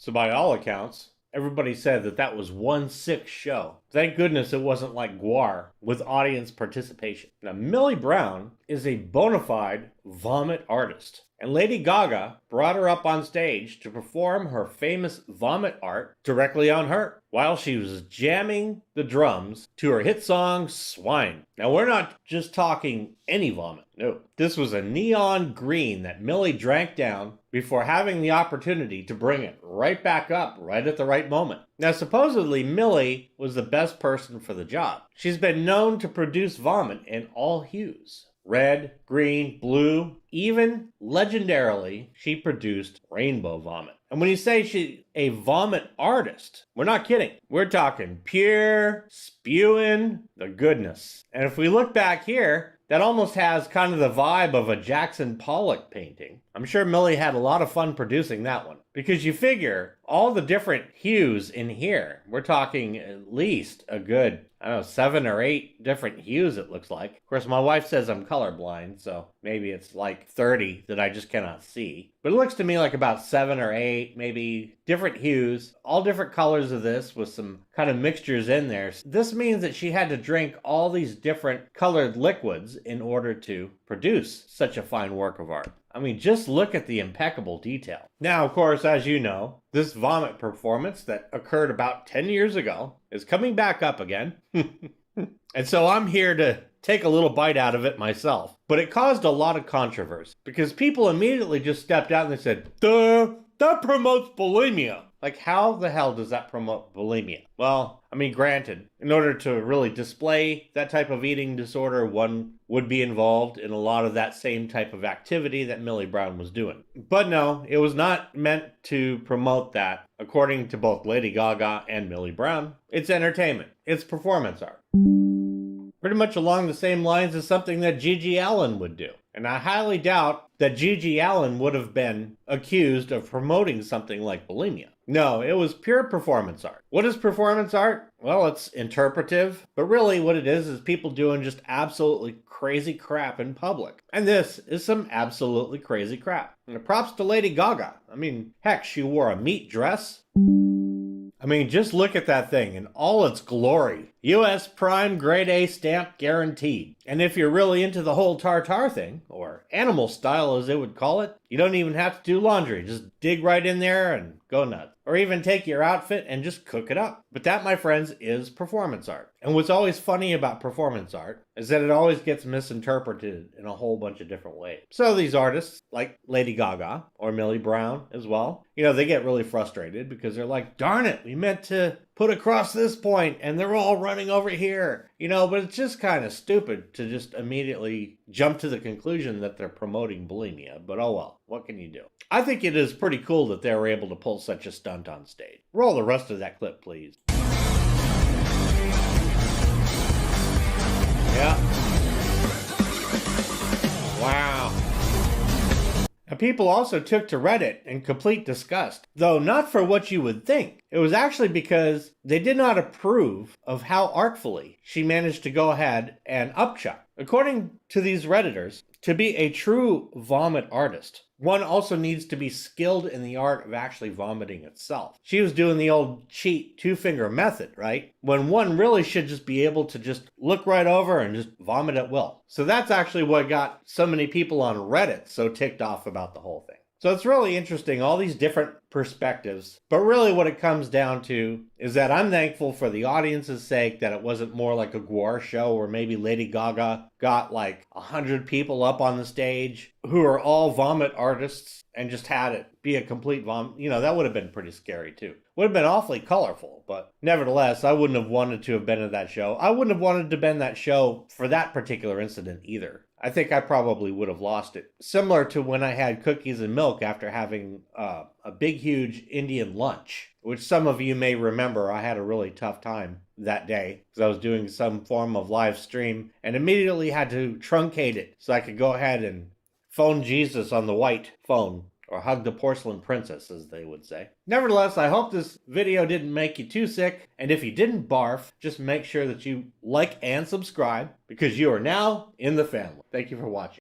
So by all accounts, everybody said that that was one sick show. Thank goodness it wasn't like Guar with audience participation. Now, Millie Brown is a bona fide vomit artist. And Lady Gaga brought her up on stage to perform her famous vomit art directly on her while she was jamming the drums to her hit song, Swine. Now, we're not just talking any vomit. No, this was a neon green that Millie drank down before having the opportunity to bring it right back up right at the right moment. Now, supposedly, Millie was the best person for the job. She's been known to produce vomit in all hues. Red, green, blue, even legendarily, she produced rainbow vomit. And when you say she's a vomit artist, we're not kidding. We're talking pure, spewing the goodness. And if we look back here, that almost has kind of the vibe of a Jackson Pollock painting. I'm sure Millie had a lot of fun producing that one. Because you figure all the different hues in here, we're talking at least a good, 7 or 8 different hues it looks like. Of course, my wife says I'm colorblind, so maybe it's like 30 that I just cannot see. But it looks to me like about 7 or 8, maybe different hues, all different colors of this with some kind of mixtures in there. This means that she had to drink all these different colored liquids in order to produce such a fine work of art. I mean, just look at the impeccable detail. Now, of course, as you know, this vomit performance that occurred about 10 years ago is coming back up again. And so I'm here to take a little bite out of it myself. But it caused a lot of controversy because people immediately just stepped out and they said, that promotes bulimia. Like, how the hell does that promote bulimia? Well, I mean, granted, in order to really display that type of eating disorder, one would be involved in a lot of that same type of activity that Millie Brown was doing. But no, it was not meant to promote that, according to both Lady Gaga and Millie Brown. It's entertainment. It's performance art. Pretty much along the same lines as something that Gigi Allen would do. And I highly doubt that Gigi Allen would have been accused of promoting something like bulimia. No, it was pure performance art. What is performance art? Well, it's interpretive, but really what it is people doing just absolutely crazy crap in public. And this is some absolutely crazy crap. And props to Lady Gaga. I mean, heck, she wore a meat dress. I mean, just look at that thing in all its glory. U.S. Prime Grade A stamp guaranteed. And if you're really into the whole tartar thing, or animal style as they would call it, you don't even have to do laundry. Just dig right in there and go nuts. Or even take your outfit and just cook it up. But that, my friends, is performance art. And what's always funny about performance art is that it always gets misinterpreted in a whole bunch of different ways. So these artists, like Lady Gaga or Millie Brown as well, they get really frustrated because they're like, darn it, we meant to put across this point and they're all running over here. But it's just kind of stupid to just immediately jump to the conclusion that they're promoting bulimia. But oh well, what can you do? I think it is pretty cool that they were able to pull such a stunt on stage. Roll the rest of that clip, please. Yeah. Wow. Now, people also took to Reddit in complete disgust, though not for what you would think. It was actually because they did not approve of how artfully she managed to go ahead and upchuck. According to these Redditors, to be a true vomit artist, one also needs to be skilled in the art of actually vomiting itself. She was doing the old cheat 2-finger method, right? When one really should just be able to just look right over and just vomit at will. So that's actually what got so many people on Reddit so ticked off about the whole thing. So it's really interesting, all these different perspectives. But really what it comes down to is that I'm thankful for the audience's sake that it wasn't more like a Guar show where maybe Lady Gaga got like 100 people up on the stage who are all vomit artists and just had it be a complete vomit. That would have been pretty scary too. Would have been awfully colorful, but nevertheless, I wouldn't have wanted to have been at that show. I wouldn't have wanted to have been that show for that particular incident either. I think I probably would have lost it. Similar to when I had cookies and milk after having a big, huge Indian lunch, which some of you may remember. I had a really tough time that day because I was doing some form of live stream and immediately had to truncate it so I could go ahead and phone Jesus on the white phone. Or hug the porcelain princess, as they would say. Nevertheless, I hope this video didn't make you too sick. And if you didn't barf, just make sure that you like and subscribe because you are now in the family. Thank you for watching.